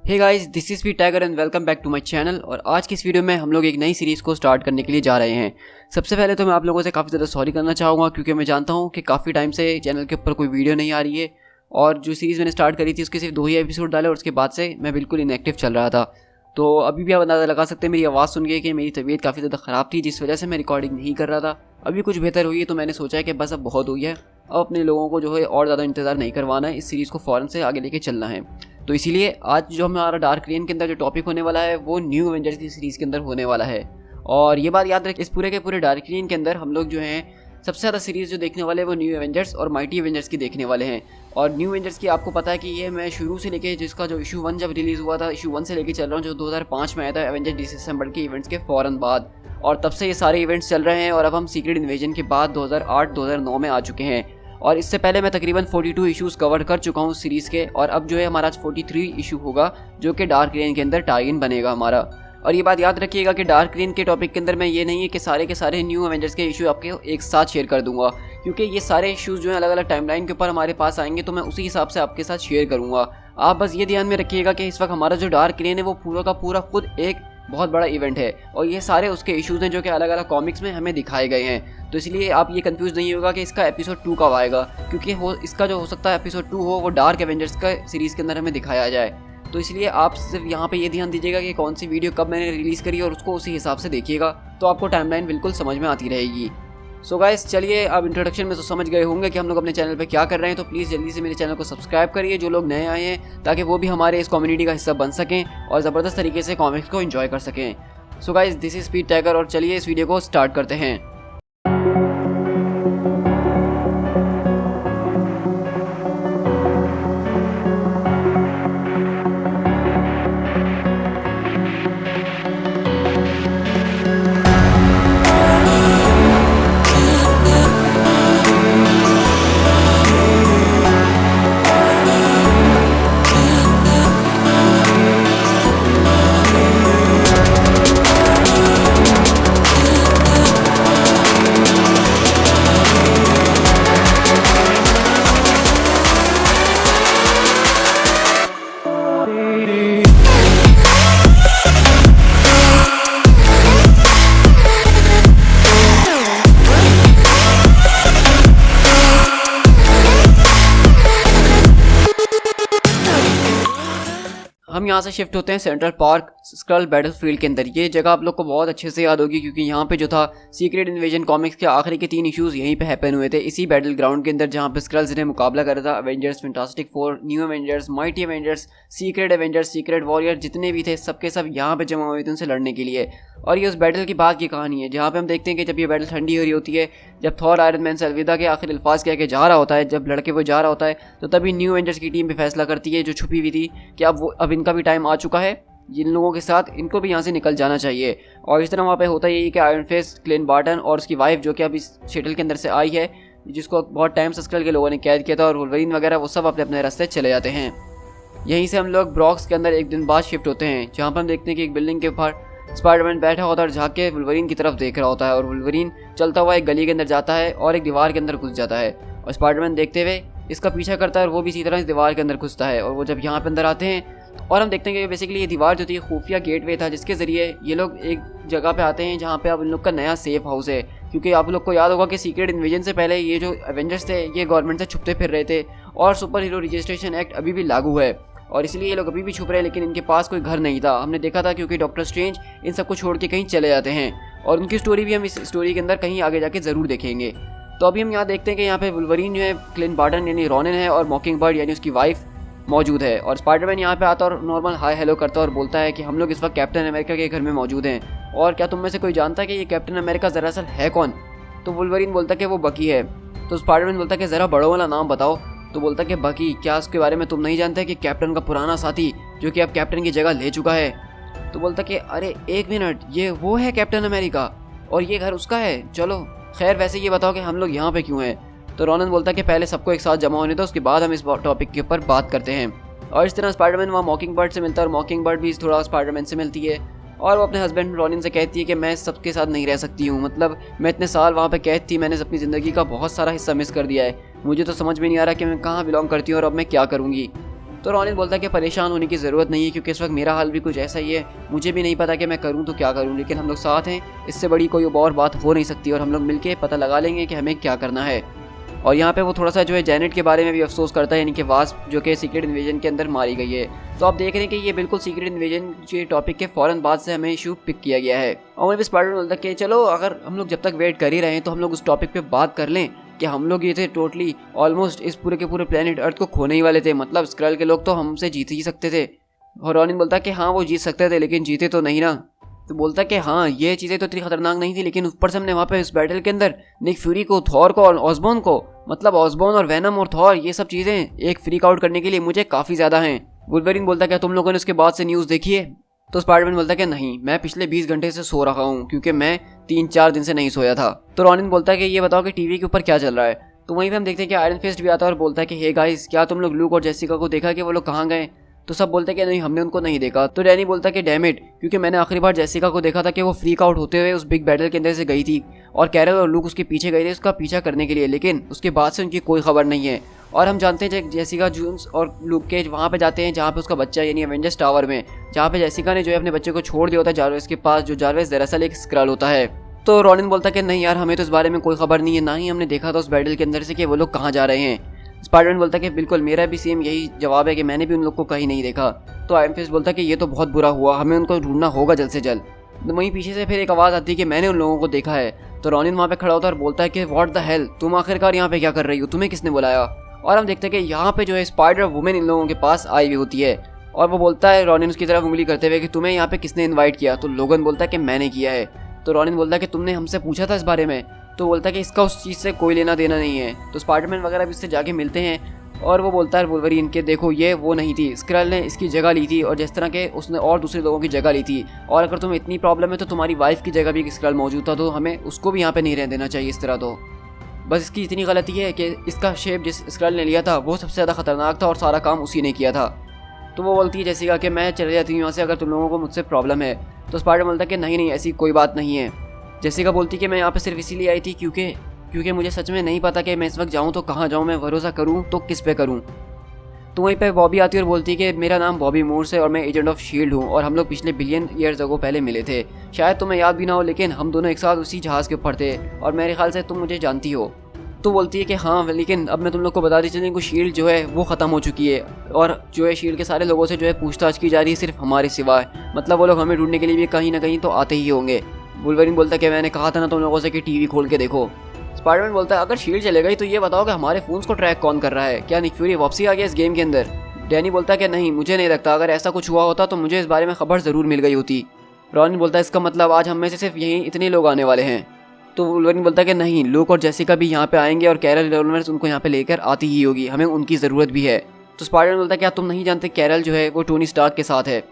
Hey guys, this is P Tiger and welcome back to my channel. और आज की इस वीडियो में हम लोग एक नई सीरीज़ को स्टार्ट करने के लिए जा रहे हैं। सबसे पहले तो मैं आप लोगों से काफ़ी ज़्यादा सॉरी करना चाहूँगा, क्योंकि मैं जानता हूँ कि काफ़ी टाइम से चैनल के ऊपर कोई वीडियो नहीं आ रही है और जो सीरीज़ मैंने स्टार्ट करी थी उसके सिर्फ 2 ही एपिसोड डाले और उसके बाद से मैं बिल्कुल इनएक्टिव चल रहा था। तो अभी भी आप अंदाज़ा लगा सकते हैं मेरी आवाज़ सुन के कि मेरी तबीयत काफ़ी ज़्यादा ख़राब थी, जिस वजह से मैं रिकॉर्डिंग नहीं कर रहा था। अभी कुछ बेहतर हुई है तो मैंने सोचा है कि बस अब बहुत हुई है, अब अपने लोगों को जो है और ज़्यादा इंतज़ार नहीं करवाना है, इस सीरीज़ को फ़ौरन से आगे लेके चलना है। तो इसीलिए आज जो हमारा डार्क रेन के अंदर जो टॉपिक होने वाला है वो न्यू एवेंजर्स की सीरीज़ के अंदर होने वाला है। और ये बात याद रखें, इस पूरे के पूरे डार्क रेन के अंदर हम लोग जो हैं सबसे ज़्यादा सीरीज़ जो देखने वाले हैं वो न्यू एवेंजर्स और माइटी एवेंजर्स की देखने वाले हैं। और न्यू एवेंजर्स की आपको पता है कि ये मैं शुरू से लेके जिसका जो इशू 1 जब रिलीज़ हुआ था, इशू 1 से लेके चल रहा हूँ, जो 2005 में आया था एवेंजर डिसेंबर के इवेंट्स के फ़ौरन बाद। और तब से ये सारे इवेंट्स चल रहे हैं और अब हम सीक्रेट इन्वेजन के बाद 2008-2009 में आ चुके हैं। और इससे पहले मैं तकरीबन 42 इश्यूज़ कवर कर चुका हूँ सीरीज़ के, और अब जो है हमारा 43 इशू होगा जो कि डार्क रेन के अंदर टाई इन बनेगा हमारा। और ये बात याद रखिएगा कि डार्क रेन के टॉपिक के अंदर मैं ये नहीं है कि सारे के सारे न्यू एवेंजर्स के इशू आपके एक साथ शेयर कर दूंगा, क्योंकि ये सारे इश्यूज़ जो हैं अलग अलग टाइमलाइन के ऊपर हमारे पास आएंगे, तो मैं उसी हिसाब से आपके साथ शेयर करूँगा। आप बस ये ध्यान में रखिएगा कि इस वक्त हमारा जो डार्क रेन है वो पूरा का पूरा खुद एक बहुत बड़ा इवेंट है और ये सारे उसके इश्यूज़ हैं जो कि अलग अलग कॉमिक्स में हमें दिखाए गए हैं। तो इसलिए आप ये कंफ्यूज नहीं होगा कि इसका एपिसोड 2 कब आएगा, क्योंकि इसका जो हो सकता है एपिसोड 2 हो वो डार्क एवेंजर्स का सीरीज़ के अंदर हमें दिखाया जाए। तो इसलिए आप सिर्फ यहाँ पे ये ध्यान दीजिएगा कि कौन सी वीडियो कब मैंने रिलीज़ करी और उसको उसी हिसाब से देखिएगा, तो आपको टाइमलाइन बिल्कुल समझ में आती रहेगी। सो गाइस, चलिए अब इंट्रोडक्शन में तो समझ गए होंगे कि हम लोग अपने चैनल पे क्या कर रहे हैं, तो प्लीज़ जल्दी से मेरे चैनल को सब्सक्राइब करिए जो लोग नए आए हैं, ताकि वो भी हमारे इस कम्युनिटी का हिस्सा बन सकें और ज़बरदस्त तरीके से कॉमिक्स को एंजॉय कर सकें। So guys, this is speed tiger और चलिए इस वीडियो को स्टार्ट करते हैं। हम यहाँ से शिफ्ट होते हैं सेंट्रल पार्क स्क्रल बैटलफील्ड के अंदर। ये जगह आप लोग को बहुत अच्छे से याद होगी, क्योंकि यहाँ पे जो था सीक्रेट इन्वेजन कॉमिक्स के आखिरी के 3 इश्यूज़ यहीं पे हैपन हुए थे, इसी बैटल ग्राउंड के अंदर, जहाँ पे स्क्रल्स ने मुकाबला करा था Avengers, fantastic four, new Avengers, mighty Avengers, secret Avengers, secret warrior, जितने भी थे सबके सब यहाँ पे जमा हुए थे उनसे लड़ने के लिए। और ये उस बैटल की बात की कहानी है, जहाँ पे हम देखते हैं कि जब ये बैटल ठंडी हो रही होती है, जब थॉर आयरन मैन से अलविदा के आखिर अल्फाज कह के जा रहा होता है, जब लड़के वो जा रहा होता है, तो तभी न्यू एवेंजर्स की टीम भी फैसला करती है जो छुपी हुई थी कि अब इनका भी टाइम आ चुका है, जिन लोगों के साथ इनको भी यहाँ से निकल जाना चाहिए। और इस तरह वहाँ पे होता यही कि आयरन फेस, क्लिंट बार्टन और उसकी वाइफ, जो कि अब इस शटल के अंदर से आई है, जिसको बहुत टाइम से स्क्रल के लोगों ने कैद किया था, और वुल्वरीन वगैरह, वो सब अपने अपने रास्ते चले जाते हैं। यहीं से हम लोग ब्रॉक्स के अंदर एक दिन बाद शिफ्ट होते हैं, जहाँ पर हम देखते हैं कि एक बिल्डिंग के ऊपर स्पाइडरमैन बैठा होता है और झाँक के वुल्वरीन की तरफ देख रहा होता है, और वुल्वरीन चलता हुआ एक गली के अंदर जाता है और एक दीवार के अंदर घुस जाता है, और स्पाइडरमैन देखते हुए इसका पीछा करता है और वो भी इसी तरह इस दीवार के अंदर घुसता है। और वो जब यहाँ पे अंदर आते हैं और हम देखते हैं कि बेसिकली ये दीवार जो थी खुफिया गेटवे था, जिसके ज़रिए ये लोग एक जगह पे आते हैं जहाँ पे अब इन लोग का नया सेफ हाउस है। क्योंकि आप लोग को याद होगा कि सीक्रेट इन्वेजन से पहले ये जो एवेंजर्स थे ये गवर्नमेंट से छुपते फिर रहे थे, और सुपर हीरो रजिस्ट्रेशन एक्ट अभी भी लागू है, और इसलिए ये लोग अभी भी छुप रहे हैं, लेकिन इनके पास कोई घर नहीं था। हमने देखा था क्योंकि डॉक्टर स्ट्रेंज इन सबको छोड़ के कहीं चले जाते हैं, और उनकी स्टोरी भी हम इस स्टोरी के अंदर कहीं आगे जाके ज़रूर देखेंगे। तो अभी हम यहाँ देखते हैं कि यहाँ पे वुल्वरीन जो है, क्लिंट बार्टन यानी रॉनिन है, और मॉकिंगबर्ड यानी उसकी वाइफ मौजूद है। और स्पाइडरमैन यहाँ पे आता और नॉर्मल हाय हेलो करता है और बोलता है कि हम लोग इस वक्त कैप्टन अमेरिका के घर में मौजूद हैं, और क्या तुम में से कोई जानता है कि ये कैप्टन अमेरिका दरअसल है कौन? तो वुल्वरीन बोलता है कि वो बकी है। तो स्पाइडरमैन बोलता है कि ज़रा बड़ों वाला नाम बताओ। तो बोलता है कि बकी, क्या उसके बारे में तुम नहीं जानते कि कैप्टन का पुराना साथी जो कि अब कैप्टन की जगह ले चुका है? तो बोलता है कि अरे एक मिनट, ये वो है कैप्टन अमेरिका और ये घर उसका है? चलो खैर, वैसे ये बताओ कि हम लोग यहाँ पे क्यों हैं? तो रॉनन बोलता है कि पहले सबको एक साथ जमा होने दो, उसके बाद हम इस टॉपिक के ऊपर बात करते हैं। और इस तरह स्पाइडरमैन वहाँ मॉकिंगबर्ड से मिलता है, और मॉकिंगबर्ड भी थोड़ा स्पाइडरमैन से मिलती है, और वो अपने हस्बैंड रॉनिन से कहती है कि मैं सबके साथ नहीं रह सकती हूँ, मतलब मैं इतने साल वहाँ पे कैद थी, मैंने अपनी ज़िंदगी का बहुत सारा हिस्सा मिस कर दिया है, मुझे तो समझ में नहीं आ रहा कि मैं कहाँ बिलोंग करती हूँ और अब मैं क्या करूँगी। तो रॉनिन बोलता है कि परेशान होने की ज़रूरत नहीं है क्योंकि इस वक्त मेरा हाल भी कुछ ऐसा ही है, मुझे भी नहीं पता कि मैं करूँ तो क्या करूँ, लेकिन हम लोग साथ हैं, इससे बड़ी कोई और बात हो नहीं सकती और हम लोग मिलके पता लगा लेंगे कि हमें क्या करना है। और यहाँ पे वो थोड़ा सा जो है जेनेट के बारे में भी अफसोस करता है, यानी कि वास्प जो कि सीक्रेट इन्वेजन के अंदर मारी गई है। तो आप देख रहे हैं कि ये बिल्कुल सीक्रेट इन्वेजन के टॉपिक के फ़ौरन बाद से हमें इशू पिक किया गया है। और मैं भी स्पाइडरमैन बोलता है कि चलो अगर हम लोग जब तक वेट कर ही रहे हैं तो हम लोग उस टॉपिक पे बात कर लें कि हम लोग ये थे टोटली ऑलमोस्ट इस पूरे के पूरे प्लेनेट अर्थ को खोने ही वाले थे, मतलब स्क्रल के लोग तो हमसे जीत ही सकते थे। और रॉनिन बोलता है कि हाँ वो जीत सकते थे लेकिन जीते तो नहीं ना। तो बोलता है कि हाँ ये चीज़ें तो इतनी खतरनाक नहीं थी, लेकिन ऊपर से हमने वहाँ पे इस बैटल के अंदर निक फ्यूरी को, थॉर को और ऑसबॉर्न को, मतलब ऑसबॉर्न और वेनम और थॉर, ये सब चीज़ें एक फ्रीक आउट करने के लिए मुझे काफ़ी ज़्यादा हैं। वुल्वरीन बोलता है क्या तुम लोगों ने उसके बाद से न्यूज़ देखी है? तो स्पाइडरमैन बोलता है कि नहीं, मैं पिछले 20 घंटे से सो रहा हूँ क्योंकि मैं 3-4 दिन से नहीं सोया था। तो रॉनिन बोलता है कि ये बताओ कि टीवी के ऊपर क्या चल रहा है। तो वहीं पे हम देखते हैं कि आयरन फिस्ट भी आता है और बोलता है कि हे गाइस, क्या तुम लोग लूक और जेसिका को देखा कि वो लोग कहाँ गए? तो सब बोलते हैं कि नहीं, हमने उनको नहीं देखा। तो डैनी बोलता है कि डैम इट, क्योंकि मैंने आखिरी बार जेसिका को देखा था कि वो फ्रीक आउट होते हुए उस बिग बैटल के अंदर से गई थी और कैरल और लूक उसके पीछे गए थे उसका पीछा करने के लिए, लेकिन उसके बाद से उनकी कोई खबर नहीं है। और हम जानते हैं जेसिका जून्स और लूक केज वहाँ पे जाते हैं जहाँ पे उसका बच्चा यानी एवेंजर्स टावर में, जहाँ पे जेसिका ने जो है अपने बच्चे को छोड़ दिया होता है जारवेस के पास, जो जारवेस दरअसल एक स्क्रल होता है। तो रॉनिन बोलता है कि नहीं यार, हमें तो इस बारे में कोई खबर नहीं है, ना ही हमने देखा था उस बैटल के अंदर से कि वो लोग कहाँ जा रहे हैं। स्पाइडरमैन बोलता है कि बिल्कुल मेरा भी सेम यही जवाब है कि मैंने भी उन लोग को कहीं नहीं देखा। तो आयरन फिस्ट बोलता है कि ये तो बहुत बुरा हुआ, हमें उनको ढूंढना होगा जल्द से जल्द। तो वहीं पीछे से फिर एक आवाज़ आती है कि मैंने उन लोगों को देखा है। तो रॉनिन वहाँ पे खड़ा होता है और बोलता है कि व्हाट द हेल, तुम आखिरकार यहाँ पे क्या कर रही हो, तुम्हें किसने बुलाया? और हम देखते हैं कि यहाँ पे जो है स्पाइडर वुमेन इन लोगों के पास आई हुई होती है और वो बोलता है रॉनिन उसकी तरफ उंगली करते हुए कि तुम्हें यहाँ पे किसने इन्वाइट किया? तो लोगन बोलता है कि मैंने किया है। तो रॉनिन बोलता है कि तुमने हमसे पूछा था इस बारे में? तो बोलता है कि इसका उस चीज़ से कोई लेना देना नहीं है। तो स्पाइडरमैन वगैरह भी इससे जाके मिलते हैं और वो बोलता है वुल्वरीन के देखो ये वो नहीं थी, स्क्रल ने इसकी जगह ली थी और जिस तरह के उसने और दूसरे लोगों की जगह ली थी, और अगर तुम्हें इतनी प्रॉब्लम है तो तुम्हारी वाइफ की जगह भी एक स्क्रल मौजूद था, तो हमें उसको भी यहाँ पे नहीं रहने देना चाहिए इस तरह। तो बस इसकी इतनी गलती है कि इसका शेप जिस स्क्रल ने लिया था वो सबसे ज़्यादा खतरनाक था और सारा काम उसी ने किया था। तो वो बोलती है जेसिका कि मैं चले जाती हूँ यहाँ से अगर तुम लोगों को मुझसे प्रॉब्लम है। तो स्पाइडर बोलता है कि नहीं ऐसी कोई बात नहीं है। जेसिका बोलती कि मैं यहाँ पे सिर्फ इसीलिए आई थी क्योंकि मुझे सच में नहीं पता कि मैं इस वक्त जाऊँ तो कहाँ जाऊँ, मैं भरोसा करूँ तो किस पे करूँ। तो वहीं पे बॉबी आती है और बोलती है कि मेरा नाम बॉबी मूर्स है और मैं एजेंट ऑफ शील्ड हूँ और हम लोग पिछले बिलियन ईयर्स अगो पहले मिले थे, शायद तुम्हें याद भी ना हो, लेकिन हम दोनों एक साथ उसी जहाज़ के ऊपर थे और मेरे ख्याल से तुम मुझे जानती हो। तो बोलती है कि हाँ, लेकिन अब मैं तुम लोग को बता दी चलूँ कि शील्ड जो है वो ख़त्म हो चुकी है और जो है शील्ड के सारे लोगों से जो है पूछताछ की जा रही है सिर्फ हमारे सिवाय, मतलब वो लोग हमें ढूंढने के लिए भी कहीं ना कहीं तो आते ही होंगे। वुल्वरीन बोलता है कि मैंने कहा था ना तुम लोगों से कि टीवी खोल के देखो। स्पाइडरमैन बोलता है अगर शील्ड चले गई तो ये बताओ कि हमारे फोन्स को ट्रैक कौन कर रहा है, क्या निक फ्यूरी वापसी आ गया इस गेम के अंदर? डैनी बोलता है कि नहीं, मुझे नहीं लगता, अगर ऐसा कुछ हुआ होता तो मुझे इस बारे में खबर ज़रूर मिल गई होती। रॉनिन बोलता है इसका मतलब आज हम में से सिर्फ यहीं इतने लोग आने वाले हैं। तो वुल्वरीन बोलता है कि नहीं, लूक और जेसिका भी यहाँ पे आएंगे और कैरल डेवलपर्स उनको यहाँ पे लेकर आती ही होगी, हमें उनकी ज़रूरत भी है। तो स्पाइडरमैन बोलता है क्या तुम नहीं जानते कैरल जो है वो टोनी स्टार्क के साथ है?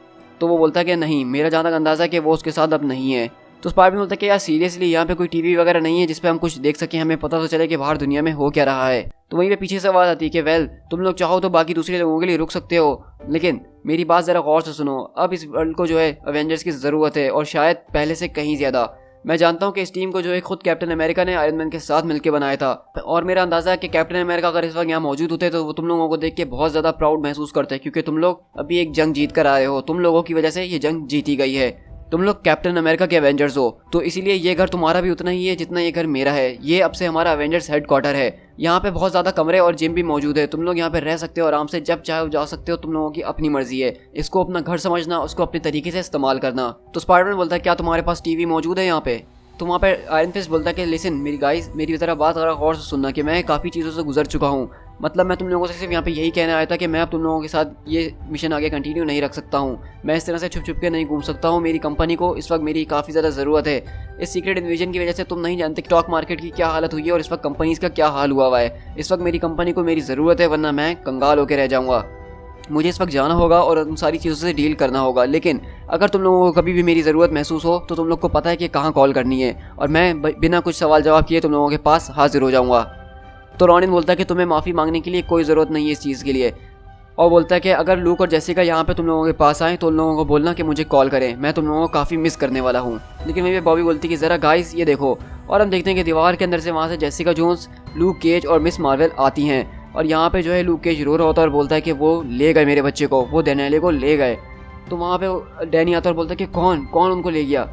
तो वो बोलता है कि नहीं, मेरा जहाँ तक अंदाज़ा है कि वो उसके साथ अब नहीं है। तो स्पाइडरमैन बोलता है कि यार सीरियसली यहाँ पे कोई टीवी वगैरह नहीं है जिस पे हम कुछ देख सकें, हमें पता तो चले कि बाहर दुनिया में हो क्या रहा है। तो वहीं पे पीछे से आवाज़ आती है कि वेल, तुम लोग चाहो तो बाकी दूसरे लोगों के लिए रुक सकते हो, लेकिन मेरी बात ज़रा गौर से सुनो, अब इस वर्ल्ड को जो है अवेंजर्स की ज़रूरत है और शायद पहले से कहीं ज़्यादा। मैं जानता हूँ कि इस टीम को जो है खुद कैप्टन अमेरिका ने आयरन मैन के साथ मिलकर बनाया था और मेरा अंदाज़ा है कि कैप्टन अमेरिका अगर इस वक्त यहाँ मौजूद होते तो वो तुम लोगों को देख के बहुत ज़्यादा प्राउड महसूस करते हैं, क्योंकि तुम लोग अभी एक जंग जीत कर आए हो, तुम लोगों की वजह से ये जंग जीती गई है, तुम लोग कैप्टन अमेरिका के एवेंजर्स हो, तो इसीलिए ये घर तुम्हारा भी उतना ही है जितना ये घर मेरा है। ये अब से हमारा एवेंजर्स हेडक्वार्टर है, यहाँ पे बहुत ज़्यादा कमरे और जिम भी मौजूद है, तुम लोग यहाँ पे रह सकते हो आराम से, जब चाहे जा सकते हो, तुम लोगों की अपनी मर्जी है, इसको अपना घर समझना, उसको अपने तरीके से इस्तेमाल करना। तो स्पाइडरमैन बोलता है क्या तुम्हारे पास टीवी मौजूद है यहाँ पे? तो वहाँ पे आयरन फिस्ट बोलता है कि लिसन मेरी गाइस, मेरी तरह बात और गौर से सुनना कि मैं काफ़ी चीज़ों से गुजर चुका हूँ, मतलब मैं तुम लोगों से सिर्फ यहाँ पे यही कहना आया था कि मैं अब तुम लोगों के साथ ये मिशन आगे कंटिन्यू नहीं रख सकता हूँ, मैं इस तरह से छुप छुप के नहीं घूम सकता हूँ, मेरी कंपनी को इस वक्त मेरी काफ़ी ज़्यादा ज़रूरत है। इस सीक्रेट इन्वेजन की वजह से तुम नहीं जानते स्टॉक मार्केट की क्या हालत हुई है और इस वक्त कंपनीज़ का क्या हाल हुआ है। इस वक्त मेरी कंपनी को मेरी ज़रूरत है, वरना मैं कंगाल होकर रह जाऊँगा। मुझे इस वक्त जाना होगा और उन सारी चीज़ों से डील करना होगा, लेकिन अगर तुम लोगों को कभी भी मेरी ज़रूरत महसूस हो तो तुम लोग को पता है कि कहाँ कॉल करनी है और मैं बिना कुछ सवाल जवाब किए तुम लोगों के पास हाजिर हो जाऊँगा। तो रॉनिन बोलता है कि तुम्हें माफ़ी मांगने के लिए कोई ज़रूरत नहीं है इस चीज़ के लिए, और बोलता है कि अगर लूक और जेसिका यहाँ पे तुम लोगों के पास आए तो उन लोगों को बोलना कि मुझे कॉल करें, मैं तुम लोगों को काफ़ी मिस करने वाला हूँ। लेकिन वहीं पे बॉबी बोलती है कि ज़रा गाइस ये देखो, और हम देखते हैं कि दीवार के अंदर से वहाँ से जेसिका जोन्स, लूक केज और मिस मार्वल आती हैं। और यहाँ पे जो है लूक केज रो रहा होता है और बोलता है कि वो ले गए मेरे बच्चे को, वो डेनियले को ले गए। तो वहाँ पे डैनी आता है और बोलता है कि कौन कौन उनको ले गया।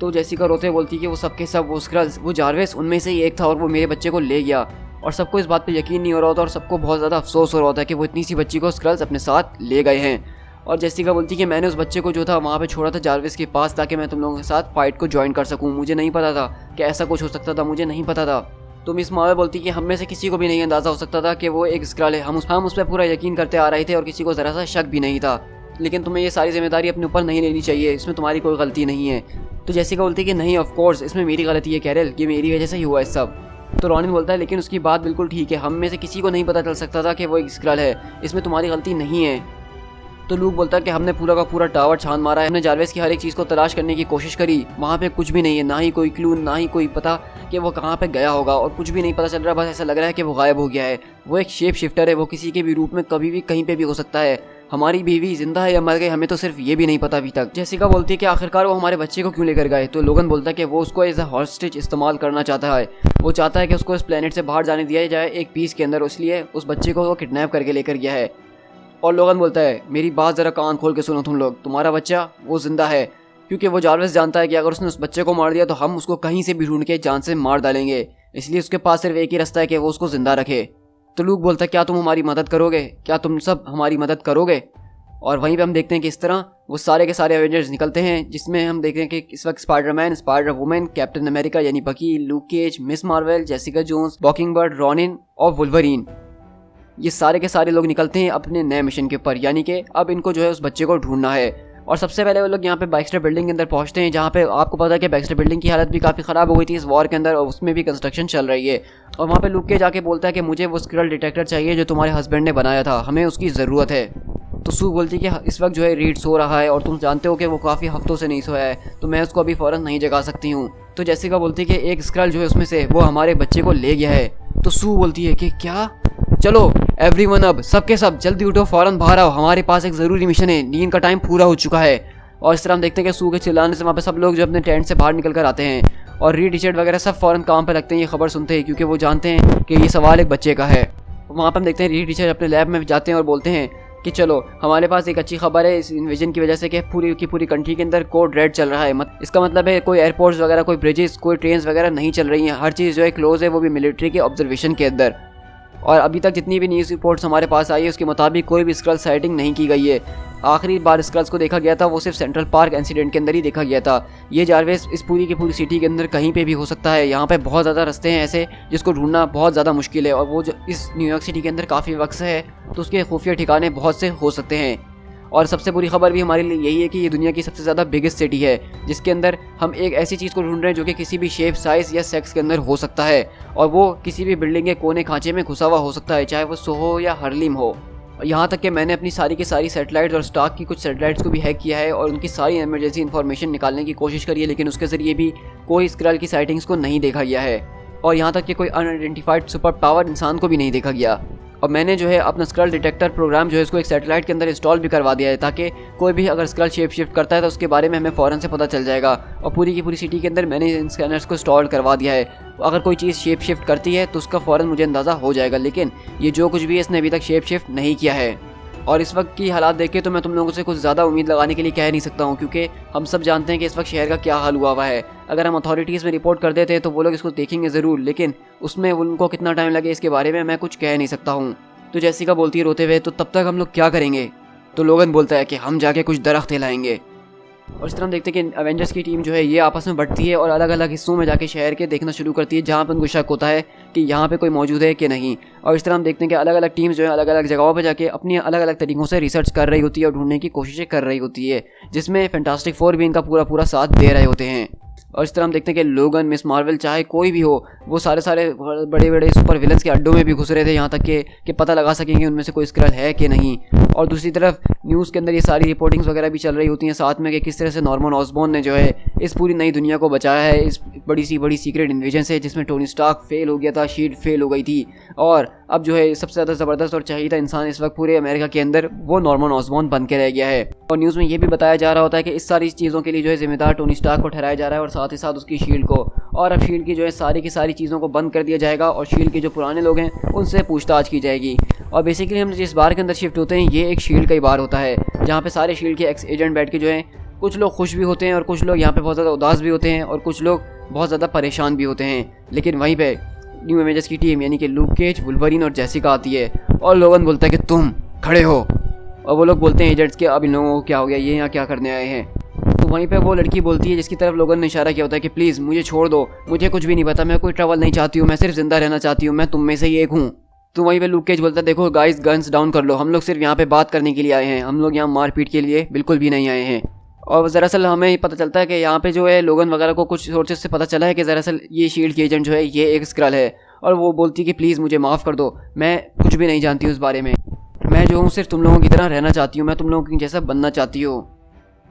तो जेसिका रोते हुए बोलती है कि वो सबके सब वो स्क्रल्स, वो जारवेस उनमें से ही एक था और वो मेरे बच्चे को ले गया। और सबको इस बात पे यकीन नहीं हो रहा होता और सबको बहुत ज़्यादा अफसोस हो रहा होता है कि वो इतनी सी बच्ची को स्क्रल्स अपने साथ ले गए हैं। और जेसिका बोलती है कि मैंने उस बच्चे को जो था वहाँ पे छोड़ा था जारवेस के पास ताकि मैं तुम लोगों के साथ फाइट को ज्वाइन कर सकूँ। मुझे नहीं पता था कि ऐसा कुछ हो सकता था, मुझे नहीं पता था। तो मिस मार्वल बोलती है कि हम में से किसी को भी नहीं अंदाज़ा हो सकता था कि वो एक स्क्रल है। हम उस पर पूरा यकीन करते आ रहे थे और किसी को ज़रा सा शक भी नहीं था। लेकिन तुम्हें ये सारी जिम्मेदारी अपने ऊपर नहीं लेनी चाहिए, इसमें तुम्हारी कोई गलती नहीं है। तो जेसिका बोलती है कि नहीं, ऑफ कोर्स इसमें मेरी गलती है कैरल, ये मेरी वजह से ही हुआ है सब। तो रॉनिन बोलता है लेकिन उसकी बात बिल्कुल ठीक है, हम में से किसी को नहीं पता चल सकता था कि वो एक स्क्रल है, इसमें तुम्हारी गलती नहीं है। तो लूक बोलता है कि हमने पूरा का पूरा टावर छान मारा है, हमने जारवेस की हर एक चीज़ को तलाश करने की कोशिश करी, वहाँ पे कुछ भी नहीं है, ना ही कोई क्लू, ना ही कोई पता कि वो कहाँ पे गया होगा, और कुछ भी नहीं पता चल रहा। बस ऐसा लग रहा है कि वो गायब हो गया है। वो एक शेप शिफ्टर है, वो किसी के भी रूप में कभी भी कहीं पे भी हो सकता है। हमारी बीवी जिंदा है या मर गई हमें तो सिर्फ ये भी नहीं पता अभी तक। जेसिका बोलती है कि आखिरकार वो हमारे बच्चे को क्यों लेकर गए। तो लोगन बोलता है कि वो उसको एज अ हॉस्टेज इस्तेमाल करना चाहता है, वो चाहता है कि उसको इस प्लेनेट से बाहर जाने दिया जाए एक पीस के अंदर, इसलिए उस बच्चे को वो किडनैप करके लेकर गया है। और लोगन बोलता है मेरी बात ज़रा कान खोल के सुनो तुम लोग, तुम्हारा बच्चा वो जिंदा है, क्योंकि वो जारवेस जानता है कि अगर उसने उस बच्चे को मार दिया तो हम उसको कहीं से भी ढूंढ के जान से मार डालेंगे, इसलिए उसके पास सिर्फ एक ही रास्ता है कि वो उसको जिंदा रखे। तो लूक बोलता है क्या तुम हमारी मदद करोगे, क्या तुम सब हमारी मदद करोगे। और वहीं पे हम देखते हैं कि इस तरह वो सारे के सारे एवेंजर्स निकलते हैं, जिसमें हम देखते हैं कि इस वक्त Spiderman, Spider Woman, Captain America यानी Bucky, Luke Cage, Miss Marvel, Jessica Jones, Mockingbird, Ronin और वुल्वरीन, ये सारे के सारे लोग निकलते हैं अपने नए मिशन के ऊपर, यानी कि अब इनको जो है उस बच्चे को ढूंढना है। और सबसे पहले वो लोग यहाँ पे बैक्स्टर बिल्डिंग के अंदर पहुंचते हैं, जहाँ पे आपको पता है कि बैक्स्टर बिल्डिंग की हालत भी काफ़ी ख़राब हो गई थी इस वॉर के अंदर, और उसमें भी कंस्ट्रक्शन चल रही है। और वहाँ पे लूक के जाके बोलता है कि मुझे वो स्क्रल डिटेक्टर चाहिए जो तुम्हारे हस्बैंड ने बनाया था, हमें उसकी ज़रूरत है। तो सू बोलती है कि इस वक्त जो है रीड सो रहा है और तुम जानते हो कि वो काफ़ी हफ्तों से नहीं सोया है, तो मैं उसको अभी फ़ौरन नहीं जगा सकती हूँ। तो जेसिका बोलती है कि एक स्क्रल जो है उसमें से वो हमारे बच्चे को ले गया है। तो सू बोलती है कि क्या, चलो एवरीवन अब सबके सब जल्दी उठो, फ़ौरन बाहर आओ, हमारे पास एक ज़रूरी मिशन है, नींद का टाइम पूरा हो चुका है। और इस तरह हम देखते हैं कि सू के चिल्लाने से वहाँ पे सब लोग जो अपने टेंट से बाहर निकल कर आते हैं, और रीड रिचर्ड वगैरह सब फ़ौरन काम पे लगते हैं ये खबर सुनते हैं, क्योंकि वो जानते हैं कि ये सवाल एक बच्चे का है। वहाँ पर हम देखते हैं रीड रिचर्ड अपने लैब में जाते हैं और बोलते हैं कि चलो हमारे पास एक अच्छी खबर है इस इन्वेजन की वजह से कि पूरी की पूरी कंट्री के अंदर कोड रेड चल रहा है। इसका मतलब है कोई एयरपोर्ट्स वगैरह, कोई ब्रिजेस, कोई ट्रेन्स वगैरह नहीं चल रही हैं, हर चीज़ जो है क्लोज है, वो भी मिलिट्री के ऑब्जर्वेशन के अंदर। और अभी तक जितनी भी न्यूज़ रिपोर्ट्स हमारे पास आई है उसके मुताबिक कोई भी स्क्रल साइटिंग नहीं की गई है। आखिरी बार स्क्रल्स को देखा गया था वो सिर्फ सेंट्रल पार्क इंसिडेंट के अंदर ही देखा गया था। ये जारवेस इस पूरी की पूरी सिटी के अंदर कहीं पे भी हो सकता है। यहाँ पे बहुत ज़्यादा रास्ते हैं ऐसे जिसको ढूंढना बहुत ज़्यादा मुश्किल है, और वो जो इस न्यूयॉर्क सिटी के अंदर काफ़ी वक्त से है, तो उसके खुफिया ठिकाने बहुत से हो सकते हैं। और सबसे बुरी खबर भी हमारे लिए यही है कि ये दुनिया की सबसे ज़्यादा बिगेस्ट सिटी है, जिसके अंदर हम एक ऐसी चीज़ को ढूंढ रहे हैं जो कि किसी भी शेप, साइज़ या सेक्स के अंदर हो सकता है, और वो किसी भी बिल्डिंग के कोने खांचे में घुसा हुआ हो सकता है, चाहे वो सोहो या हार्लेम हो। यहाँ तक कि मैंने अपनी सारी की सारी सैटेलाइट्स और स्टार्क की कुछ सैटेलाइट्स को भी हैक किया है और उनकी सारी इमरजेंसी इन्फॉर्मेशन निकालने की कोशिश करी है, लेकिन उसके ज़रिए भी कोई स्क्रल की साइटिंग्स को नहीं देखा गया है, और यहाँ तक कि कोई अनआइडेंटिफाइड सुपर पावर इंसान को भी नहीं देखा गया। और मैंने जो है अपना स्क्रल डिटेक्टर प्रोग्राम जो है इसको एक सैटेलाइट के अंदर इंस्टॉल भी करवा दिया है, ताकि कोई भी अगर स्क्रल शेप शिफ्ट करता है तो उसके बारे में हमें फ़ौरन से पता चल जाएगा। और पूरी की पूरी सिटी के अंदर मैंने इन स्कैनर्स को इंस्टॉल करवा दिया है, अगर कोई चीज़ शेप शिफ्ट करती है तो उसका फ़ौरन मुझे अंदाज़ा हो जाएगा। लेकिन ये जो कुछ भी है इसने अभी तक शेप शिफ्ट नहीं किया है, और इस वक्त की हालात देख के तो मैं तुम लोगों से कुछ ज़्यादा उम्मीद लगाने के लिए कह नहीं सकता हूँ, क्योंकि हम सब जानते हैं कि इस वक्त शहर का क्या हाल हुआ हुआ है। अगर हम अथॉरिटीज़ में रिपोर्ट कर देते तो वो लोग इसको देखेंगे ज़रूर, लेकिन उसमें उनको कितना टाइम लगे इसके बारे में मैं कुछ कह नहीं सकता हूँ। तो जेसिका बोलती है रोते हुए, तो तब तक हम लोग क्या करेंगे। तो लोगन बोलता है कि हम जाके कुछ दरख्त हिलाएंगे। और इस तरह हम देखते हैं कि एवेंजर्स की टीम जो है ये आपस में बढ़ती है और अलग अलग हिस्सों में जाके शहर के देखना शुरू करती है, जहाँ पर उनको शक होता है कि यहाँ पे कोई मौजूद है कि नहीं। और इस तरह हम देखते हैं कि अलग अलग टीम्स जो है अलग अलग जगहों पे जाके अपनी अलग अलग तरीक़ों से रिसर्च कर रही होती है और ढूंढने की कोशिशें कर रही होती है, जिसमें फैंटास्टिक फोर भी इनका पूरा पूरा साथ दे रहे होते हैं। और इस तरह हम देखते हैं कि लोगन, मिस मार्वल, चाहे कोई भी हो, वो सारे बड़े बड़े सुपर विलन्स के अड्डों में भी घुस रहे थे, यहाँ तक कि पता लगा सकेंगे उनमें से कोई स्क्रल है कि नहीं। और दूसरी तरफ न्यूज़ के अंदर ये सारी रिपोर्टिंग्स वगैरह भी चल रही होती हैं साथ में, कि किस तरह से नॉर्मन ऑसबॉर्न ने जो है इस पूरी नई दुनिया को बचाया है इस बड़ी सीक्रेट इन्वेजन से, जिसमें टोनी स्टार्क फेल हो गया था, था शील्ड फेल हो गई थी और अब जो है सबसे ज़्यादा ज़बरदस्त और चहीता इंसान इस वक्त पूरे अमेरिका के अंदर वो नॉर्मन ऑसबॉर्न बन के रह गया है। और न्यूज़ में ये भी बताया जा रहा होता है कि इस सारी चीज़ों के लिए जो है जिम्मेदार टोनी स्टार्क को ठहराया जा रहा है और साथ ही साथ उसकी शील्ड को। और अब शील्ड की जो है सारी की सारी चीज़ों को बंद कर दिया जाएगा और शील्ड के जो पुराने लोग हैं उनसे पूछताछ की जाएगी। और बेसिकली हम जिस बार के अंदर शिफ्ट होते हैं ये एक शील्ड का ही बार होता है जहाँ पे सारे शील्ड के एक्स एजेंट बैठ के जो है कुछ लोग खुश भी होते हैं और कुछ लोग यहाँ पे बहुत ज़्यादा उदास भी होते हैं और कुछ लोग बहुत ज़्यादा परेशान भी होते हैं। लेकिन वहीं पे न्यू एवेंजर्स की टीम यानी कि लूक केज, वुल्वरीन और जेसिका आती है और लोगन बोलता है कि तुम खड़े हो। और वो लोग बोलते हैं एजेंट्स के अब इन लोगों को क्या हो गया, ये यहाँ क्या करने आए हैं। तो वहीं पे वो लड़की बोलती है जिसकी तरफ लोगन ने इशारा किया होता है कि प्लीज़ मुझे छोड़ दो, मुझे कुछ भी नहीं पता, मैं कोई ट्रबल नहीं चाहती हूँ, मैं सिर्फ जिंदा रहना चाहती हूँ, मैं तुम में से ही एक हूँ। तो वहीं पे लूक केज बोलता है देखो गाइस गन्स डाउन कर लो, हम लोग सिर्फ यहाँ पे बात करने के लिए आए हैं, हम लोग यहाँ मारपीट के लिए बिल्कुल भी नहीं आए हैं। और दरअसल हमें पता चलता है कि यहाँ पे जो है लोगन वगैरह को कुछ सोर्सेस से पता चला है कि दरअसल ये शील्ड की एजेंट जो है ये एक स्क्रल है। और वो बोलती है कि प्लीज़ मुझे माफ़ कर दो, मैं कुछ भी नहीं जानती हूँ उस बारे में, मैं जो हूँ सिर्फ तुम लोगों की तरह रहना चाहती हूँ, मैं तुम लोगों की जैसा बनना चाहती हूँ।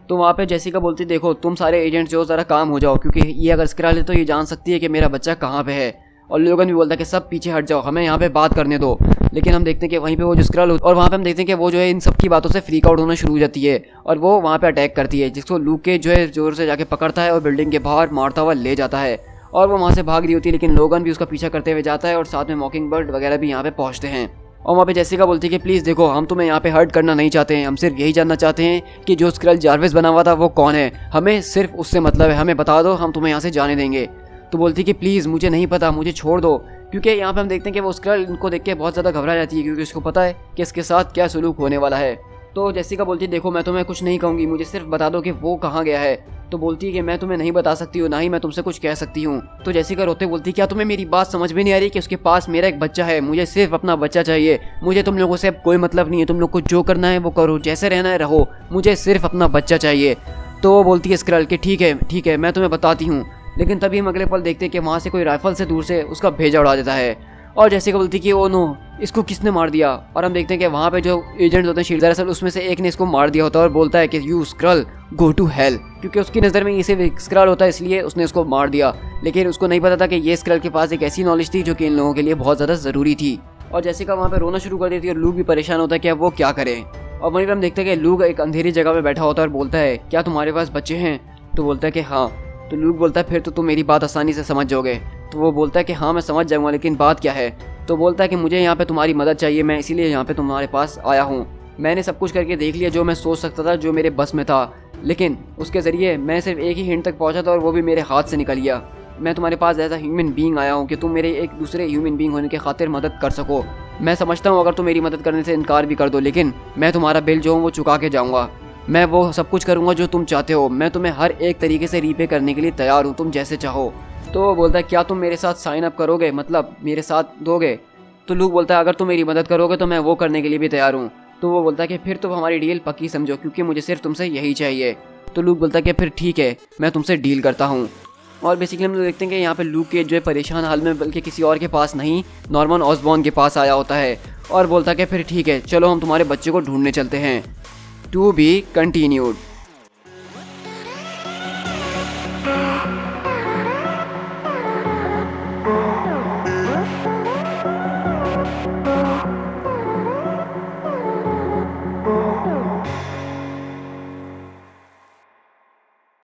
तो वहाँ पे जेसिका बोलती देखो तुम सारे एजेंट जो ज़रा काम हो जाओ, क्योंकि ये अगर स्क्रल है तो ये जान सकती है कि मेरा बच्चा कहाँ पे है। और लोगन भी बोलता है कि सब पीछे हट जाओ, हमें यहाँ पे बात करने दो। लेकिन हम देखते हैं कि वहीं पे वो जो स्क्रल और वहाँ पे हम देखते हैं कि वो जो है इन सब की बातों से फ्रीक आउट होना शुरू हो जाती है और वो वहाँ पे अटैक करती है, जिसको लूक के जो है जोर से जाके पकड़ता है और बिल्डिंग के बाहर मारता हुआ ले जाता है। और वो वहाँ से भाग रही होती है लेकिन लोगन भी उसका पीछा करते हुए जाता है और साथ में मॉकिंगबर्ड वगैरह भी यहाँ पे पहुँचते हैं। और वहाँ पे जेसिका बोलती है कि प्लीज़ देखो हम तुम्हें यहाँ पे हर्ट करना नहीं चाहते हैं, हम सिर्फ यही जानना चाहते हैं कि जो स्क्रल जार्विस बना हुआ था वो कौन है, हमें सिर्फ उससे मतलब है, हमें बता दो, हम तुम्हें यहाँ से जाने देंगे। तो बोलती है कि प्लीज़ मुझे नहीं पता, मुझे छोड़ दो। क्योंकि यहाँ पे हम देखते हैं कि वो स्क्रल इनको देख के बहुत ज़्यादा घबरा जाती है क्योंकि उसको पता है कि इसके साथ क्या सलूक होने वाला है। तो जेसिका बोलती है देखो मैं तुम्हें कुछ नहीं कहूँगी, मुझे सिर्फ बता दो कि वो कहाँ गया है। तो बोलती है कि मैं तुम्हें नहीं बता सकती हूँ, ना ही मैं तुमसे कुछ कह सकती हूँ। तो जेसिका रोते बोलती है क्या तुम्हें मेरी बात समझ में नहीं आ रही कि उसके पास मेरा एक बच्चा है, मुझे सिर्फ अपना बच्चा चाहिए, मुझे तुम लोगों से अब कोई मतलब नहीं है, तुम लोग को जो करना है वो करो, जैसे रहना है रहो, मुझे सिर्फ अपना बच्चा चाहिए। तो वो बोलती है स्क्रल कि ठीक है मैं तुम्हें बताती हूँ। लेकिन तभी हम अगले पल देखते हैं कि वहाँ से कोई राइफल से दूर से उसका भेजा उड़ा देता है और जेसिका बोलती कि ओ नो इसको किसने मार दिया। और हम देखते हैं कि वहाँ पे जो एजेंट्स होते हैं शील्ड, दरअसल उसमें से एक ने इसको मार दिया होता है और बोलता है कि you Skrull go to hell, क्योंकि उसकी नज़र में ये सिर्फ स्क्रल होता है इसलिए उसने उसको मार दिया। लेकिन उसको नहीं पता था कि ये स्क्रल के पास एक ऐसी नॉलेज थी जो कि इन लोगों के लिए बहुत ज़्यादा ज़रूरी थी। और जेसिका वहाँ पे रोना शुरू कर देती है और लूक भी परेशान होता है कि अब वो क्या करें। और वहीं पर हम देखते हैं कि लूक एक अंधेरी जगह में बैठा होता है और बोलता है क्या तुम्हारे पास बच्चे हैं। तो बोलता है कि हाँ। तो लूक बोलता है फिर तो तुम मेरी बात आसानी से समझ जाओगे। तो वो बोलता है कि हाँ मैं समझ जाऊँगा, लेकिन बात क्या है। तो बोलता है कि मुझे यहाँ पे तुम्हारी मदद चाहिए, मैं इसीलिए यहाँ पे तुम्हारे पास आया हूँ। मैंने सब कुछ करके देख लिया जो मैं सोच सकता था, जो मेरे बस में था, लेकिन उसके ज़रिए मैं सिर्फ एक ही हिंट तक पहुँचा था और वो भी मेरे हाथ से निकल गया। मैं तुम्हारे पास एज अ ह्यूमन बीइंग आया हूँ कि तुम मेरे एक दूसरे ह्यूमन बीइंग होने के खातिर मदद कर सको। मैं समझता हूँ अगर तुम मेरी मदद करने से इनकार भी कर दो, लेकिन मैं तुम्हारा बिल जो हूँ वो चुका के जाऊँगा। मैं वो सब कुछ करूँगा जो तुम चाहते हो, मैं तुम्हें हर एक तरीके से रीपे करने के लिए तैयार हूँ, तुम जैसे चाहो। तो वो बोलता है क्या तुम मेरे साथ साइन अप करोगे, मतलब मेरे साथ दोगे। तो लूक बोलता है अगर तुम मेरी मदद करोगे तो मैं वो करने के लिए भी तैयार हूँ। तो वो बोलता है कि फिर तो हमारी डील पक्की समझो, क्योंकि मुझे सिर्फ तुमसे यही चाहिए। तो लूक बोलता है कि फिर ठीक है मैं तुमसे डील करता हूँ। और बेसिकली हम लोग देखते हैं कि यहाँ पे लूक केज जो है परेशान हाल में बल्कि किसी और के पास नहीं नॉर्मन ऑसबॉर्न के पास आया होता है और बोलता है कि फिर ठीक है चलो हम तुम्हारे बच्चे को ढूंढने चलते हैं। To be continued.